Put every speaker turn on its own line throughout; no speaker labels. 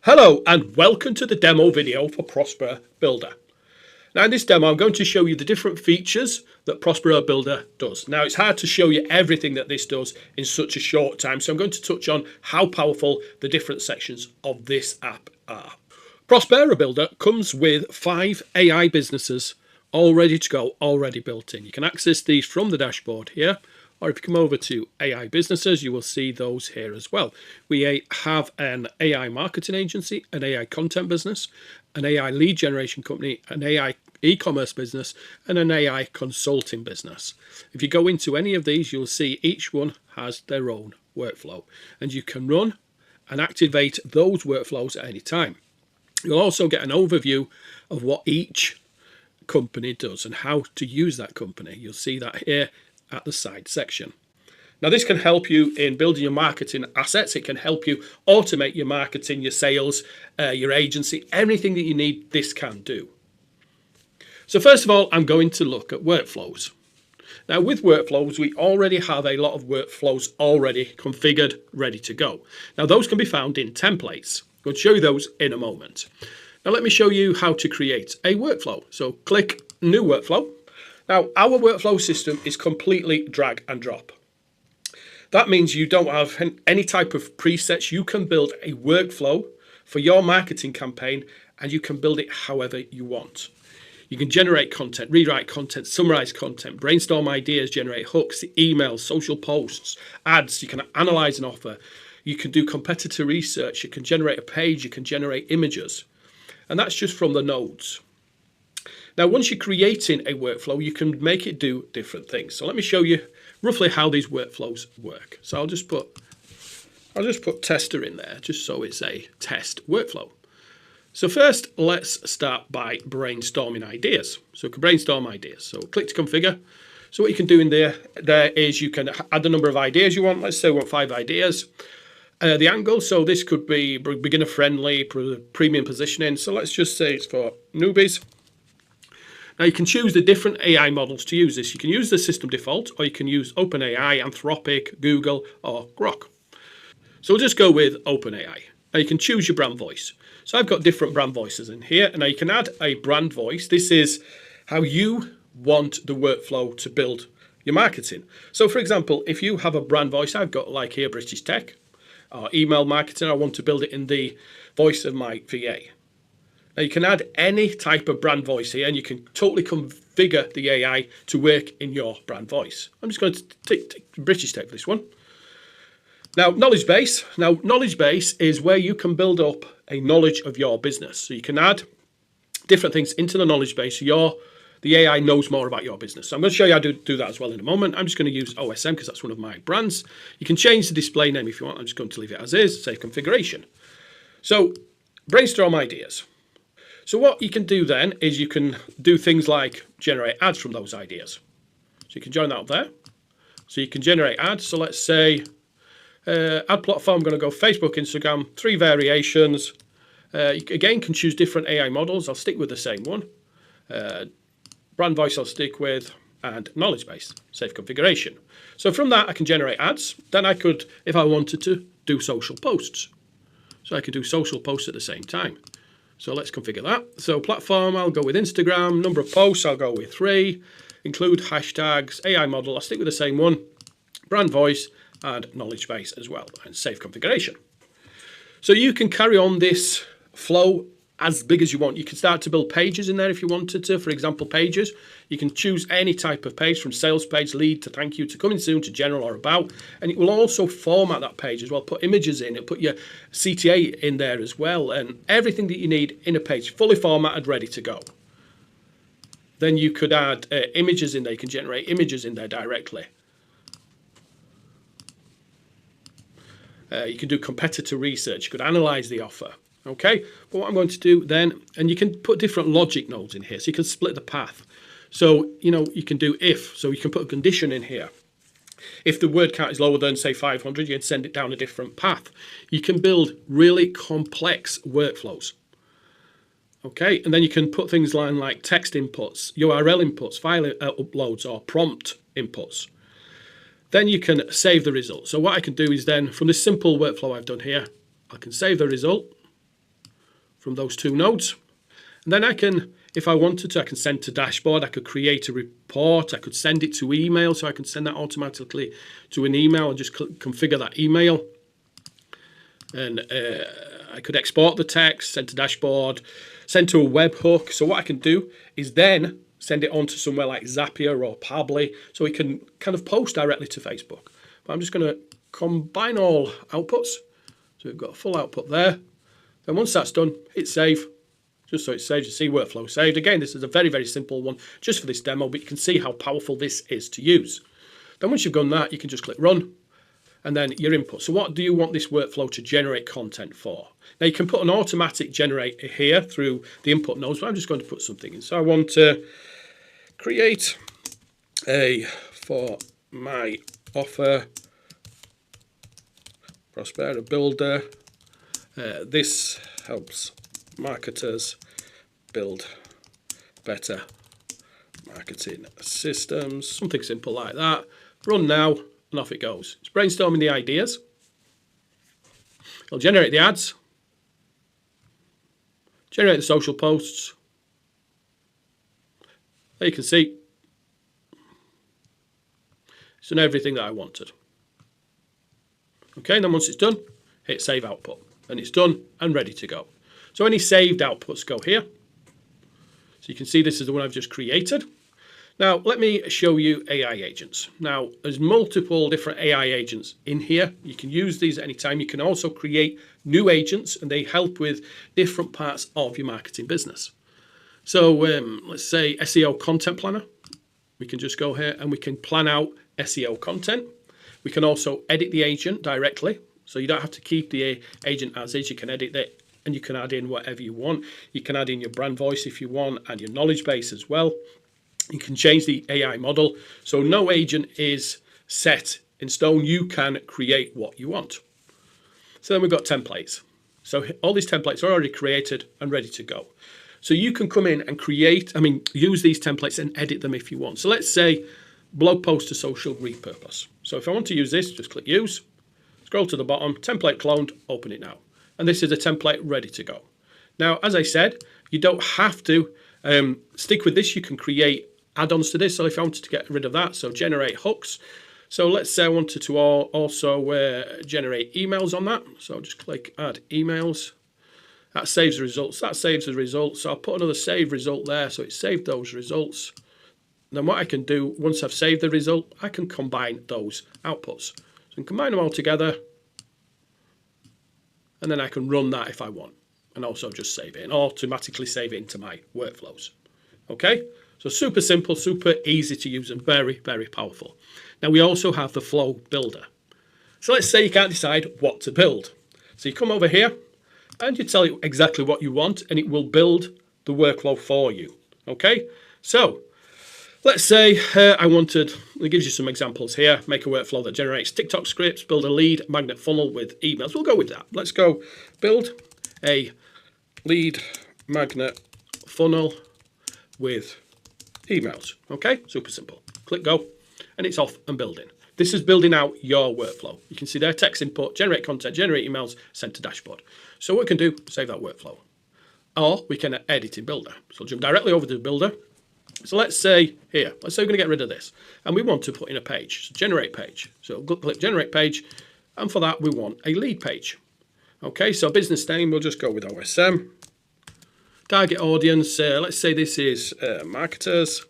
Hello and welcome to the demo video for ProsperaBuilder. Now in this demo I'm going to show you the different features that ProsperaBuilder does. Now it's hard to show you everything that this does in such a short time, so I'm going to touch on how powerful the different sections of this app are. ProsperaBuilder comes with 5 AI businesses all ready to go, already built in. You can access these from the dashboard here, or if you come over to AI businesses, you will see those here as well. We have an AI marketing agency, an AI content business, an AI lead generation company, an AI e-commerce business, and an AI consulting business. If you go into any of these, you'll see each one has their own workflow, and you can run and activate those workflows at any time. You'll also get an overview of what each company does and how to use that company. You'll see that here at the side section. Now this can help you in building your marketing assets. It can help you automate your marketing, your sales, your agency, everything that you need, this can do. So first of all, I'm going to look at workflows. Now with workflows, we already have a lot of workflows already configured, ready to go. Now those can be found in templates. I'm going to show you those in a moment. Now let me show you how to create a workflow. So click New Workflow. Now, our workflow system is completely drag and drop. That means you don't have any type of presets. You can build a workflow for your marketing campaign and you can build it however you want. You can generate content, rewrite content, summarize content, brainstorm ideas, generate hooks, emails, social posts, ads. You can analyze an offer. You can do competitor research. You can generate a page. You can generate images. And that's just from the nodes. Now, once you're creating a workflow, you can make it do different things. So let me show you roughly how these workflows work. So I'll just put tester in there, just so it's a test workflow. So first, let's start by brainstorming ideas. So we can brainstorm ideas. So click to configure. So what you can do in there is you can add the number of ideas you want. Let's say we want 5 ideas. The angle, so this could be beginner friendly, premium positioning. So let's just say it's for newbies. Now you can choose the different AI models to use this. You can use the system default, or you can use OpenAI, Anthropic, Google, or Grok. So we'll just go with OpenAI. Now you can choose your brand voice. So I've got different brand voices in here, and now you can add a brand voice. This is how you want the workflow to build your marketing. So for example, if you have a brand voice, I've got like here British Tech, or email marketing, I want to build it in the voice of my VA. Now you can add any type of brand voice here and you can totally configure the AI to work in your brand voice. I'm just going to take British Tech for this one. Now knowledge base. Now knowledge base is where you can build up a knowledge of your business. So you can add different things into the knowledge base so the AI knows more about your business. So I'm going to show you how to do that as well in a moment. I'm just going to use OSM because that's one of my brands. You can change the display name if you want. I'm just going to leave it as is, save configuration. So brainstorm ideas. So what you can do then is you can do things like generate ads from those ideas. So you can join that up there. So you can generate ads. So let's say ad platform, I'm going to go Facebook, Instagram, 3 variations. You again can choose different AI models. I'll stick with the same one. Brand voice I'll stick with, and knowledge base, save configuration. So from that I can generate ads. Then I could, if I wanted to, do social posts. So I could do social posts at the same time. So let's configure that. So platform, I'll go with Instagram. Number of posts, I'll go with 3. Include hashtags, AI model, I'll stick with the same one. Brand voice and knowledge base as well, and save configuration. So you can carry on this flow as big as you want. You can start to build pages in there if you wanted to. For example, pages. You can choose any type of page from sales page, lead to thank you to coming soon to general or about. And it will also format that page as well. Put images in it, put your CTA in there as well. And everything that you need in a page, fully formatted, ready to go. Then you could add images in there. You can generate images in there directly. You can do competitor research. You could analyze the offer. Okay, but what I'm going to do then, and you can put different logic nodes in here, so you can split the path. So, you can do if, so you can put a condition in here. If the word count is lower than, say, 500, you can send it down a different path. You can build really complex workflows. Okay, and then you can put things like text inputs, URL inputs, file uploads, or prompt inputs. Then you can save the result. So what I can do is then, from this simple workflow I've done here, I can save the result. from those two nodes. And then I can, if I wanted to, I can send to dashboard. I could create a report. I could send it to email, so I can send that automatically to an email and just configure that email. And I could export the text, send to dashboard, send to a webhook. So what I can do is then send it on to somewhere like Zapier or Pabbly, so it can kind of post directly to Facebook. But I'm just going to combine all outputs. So we've got a full output there. Then once that's done, hit save. Just so it's saved, you see workflow saved. Again, this is a very, very simple one just for this demo, but you can see how powerful this is to use. Then once you've done that, you can just click run, and then your input. So what do you want this workflow to generate content for? Now you can put an automatic generator here through the input nodes, but I'm just going to put something in. So I want to create a for my offer ProsperaBuilder. This helps marketers build better marketing systems. Something simple like that. Run now, and off it goes. It's brainstorming the ideas. It'll generate the ads, generate the social posts. There you can see it's done everything that I wanted. Okay, and then once it's done, hit save output, and it's done and ready to go. So any saved outputs go here. So you can see this is the one I've just created. Now let me show you AI agents. Now there's multiple different AI agents in here. You can use these at any time. You can also create new agents, and they help with different parts of your marketing business. So let's say SEO content planner. We can just go here and we can plan out SEO content. We can also edit the agent directly. So you don't have to keep the agent as is. You can edit it and you can add in whatever you want. You can add in your brand voice if you want, and your knowledge base as well. You can change the AI model. So no agent is set in stone. You can create what you want. So then we've got templates. So all these templates are already created and ready to go. So you can come in and use these templates and edit them if you want. So let's say blog post to social repurpose. So if I want to use this, just click use, scroll to the bottom, template cloned, open it now. And this is a template ready to go. Now, as I said, you don't have to stick with this. You can create add-ons to this. So if I wanted to get rid of that, so generate hooks. So let's say I wanted to also generate emails on that. So just click add emails. That saves the results. That saves the results. So I'll put another save result there. So it saved those results. And then what I can do, once I've saved the result, I can combine those outputs. So I can combine them all together. And then I can run that if I want, and also just save it and automatically save it into my workflows. Okay, so super simple, super easy to use, and very, very powerful. Now we also have the flow builder. So let's say you can't decide what to build. So you come over here and you tell it exactly what you want, and it will build the workflow for you. Okay, so let's say it gives you some examples here. Make a workflow that generates TikTok scripts, build a lead magnet funnel with emails. We'll go with that. Let's go build a lead magnet funnel with emails. Okay, super simple. Click go, and it's off and building. This is building out your workflow. You can see there, text input, generate content, generate emails, send to dashboard. So what we can do, save that workflow. Or we can edit in Builder. So I'll jump directly over to Builder. So let's say here, let's say we're going to get rid of this, and we want to put in a page. So generate page. So click generate page, and for that we want a lead page. Okay, so business name, we'll just go with OSM. Target audience, let's say this is marketers.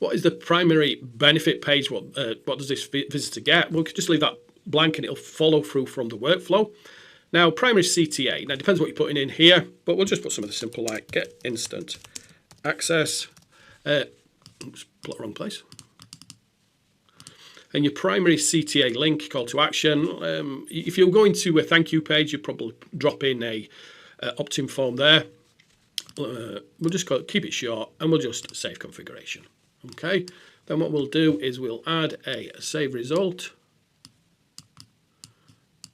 What is the primary benefit page? What does this visitor get? We'll just leave that blank and it'll follow through from the workflow. Now, primary CTA. Now, it depends what you're putting in here, but we'll just put some of the simple like get instant access. Oops, put wrong place. And your primary CTA link, call to action. If you're going to a thank you page, you probably drop in a opt-in form there. We'll just keep it short, and we'll just save configuration. Okay. Then what we'll do is we'll add a save result.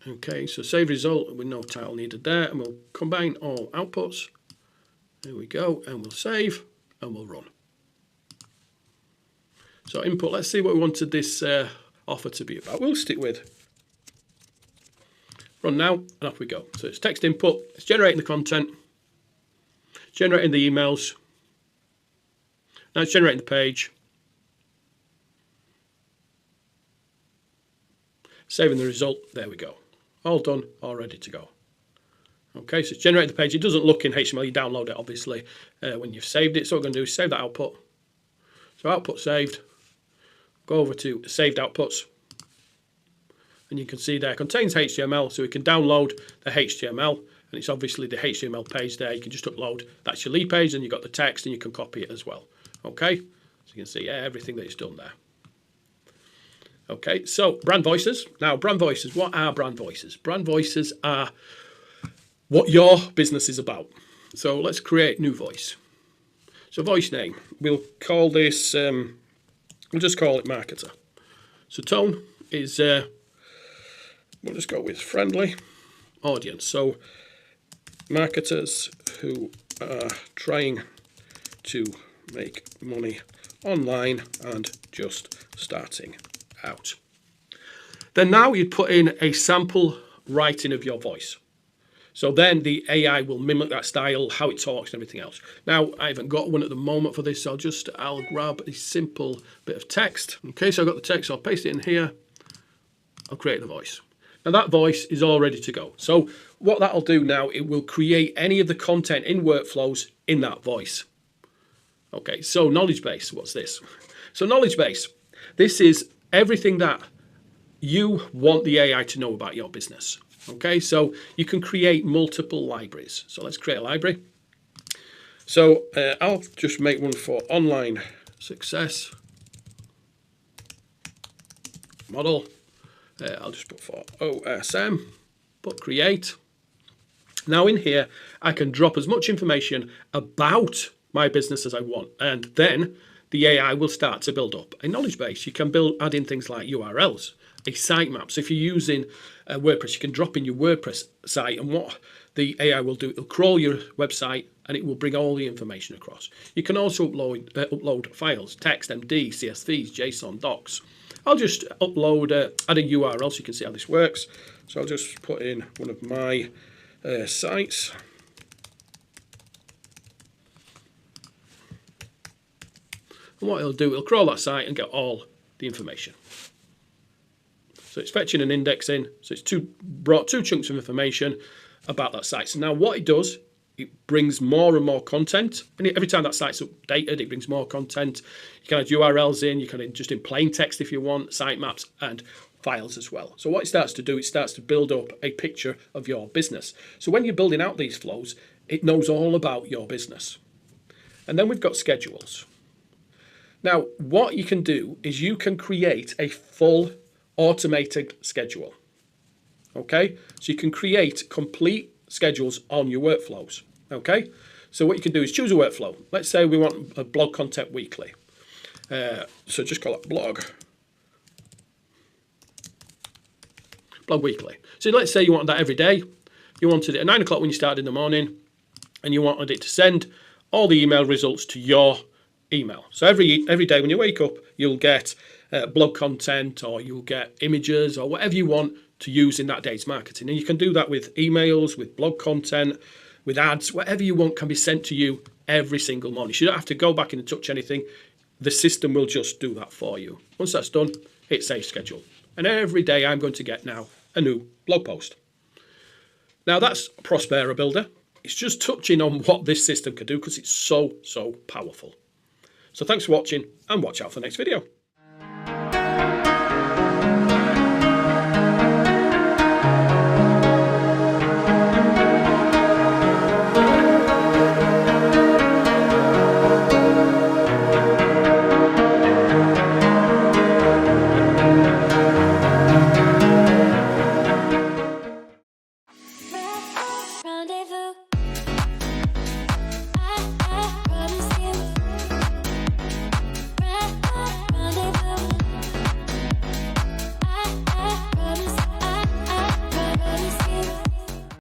Okay, so save result with no title needed there, and we'll combine all outputs. There we go, and we'll save, and we'll run. So input, let's see what we wanted this offer to be about. We'll stick with run now, and off we go. So it's text input, it's generating the content. generating the emails. Now it's generating the page. Saving the result. There we go. All done, all ready to go. Okay, so it's generated the page. It doesn't look in HTML. You download it, obviously, when you've saved it. So what we're going to do is save that output. So output saved. Go over to saved outputs. And you can see there, it contains HTML. So we can download the HTML. And it's obviously the HTML page there. You can just upload. That's your lead page. And you've got the text. And you can copy it as well. Okay, so you can see everything that it's done there. Okay, so brand voices. Now, brand voices, what are brand voices? Brand voices are what your business is about. So let's create new voice. So voice name, we'll call this, we'll just call it marketer. So tone is, we'll just go with friendly audience. So marketers who are trying to make money online and just starting out. Then now you'd put in a sample writing of your voice. So then the AI will mimic that style, how it talks and everything else. Now I haven't got one at the moment for this, so I'll grab a simple bit of text. Okay, so I've got the text, so I'll paste it in here. I'll create the voice. Now that voice is all ready to go. So what that'll do now, it will create any of the content in workflows in that voice. Okay, so knowledge base, what's this? So knowledge base, this is everything that you want the AI to know about your business. Okay, so you can create multiple libraries. So let's create a library. So I'll just make one for online success model. I'll just put for OSM, put create. Now in here, I can drop as much information about my business as I want. And then the AI will start to build up a knowledge base. You can add in things like URLs, a sitemap. So if you're using WordPress, you can drop in your WordPress site, and what the AI will do, it'll crawl your website and it will bring all the information across. You can also upload files, text, MD, CSVs, JSON, docs. I'll just upload, add a URL so you can see how this works. So I'll just put in one of my sites. And what it'll do, it'll crawl that site and get all the information. So it's fetching and indexing. So it's brought two chunks of information about that site. So now what it does, it brings more and more content. And every time that site's updated, it brings more content. You can add URLs in. You can just in plain text if you want, sitemaps and files as well. So what it starts to do, it starts to build up a picture of your business. So when you're building out these flows, it knows all about your business. And then we've got schedules. Now, what you can do is you can create a full automated schedule. Okay, so you can create complete schedules on your workflows. Okay, so what you can do is choose a workflow. Let's say we want a blog content weekly. So just call it blog weekly. So let's say you wanted that every day. You wanted it at 9 o'clock when you started in the morning, and you wanted it to send all the email results to your email. So every day when you wake up, you'll get blog content, or you'll get images, or whatever you want to use in that day's marketing. And you can do that with emails, with blog content, with ads, whatever you want can be sent to you every single morning. So you don't have to go back in and touch anything. The system will just do that for you. Once that's done, hit save schedule. And every day I'm going to get now a new blog post. Now that's ProsperaBuilder. It's just touching on what this system can do because it's so powerful. So thanks for watching, and watch out for the next video.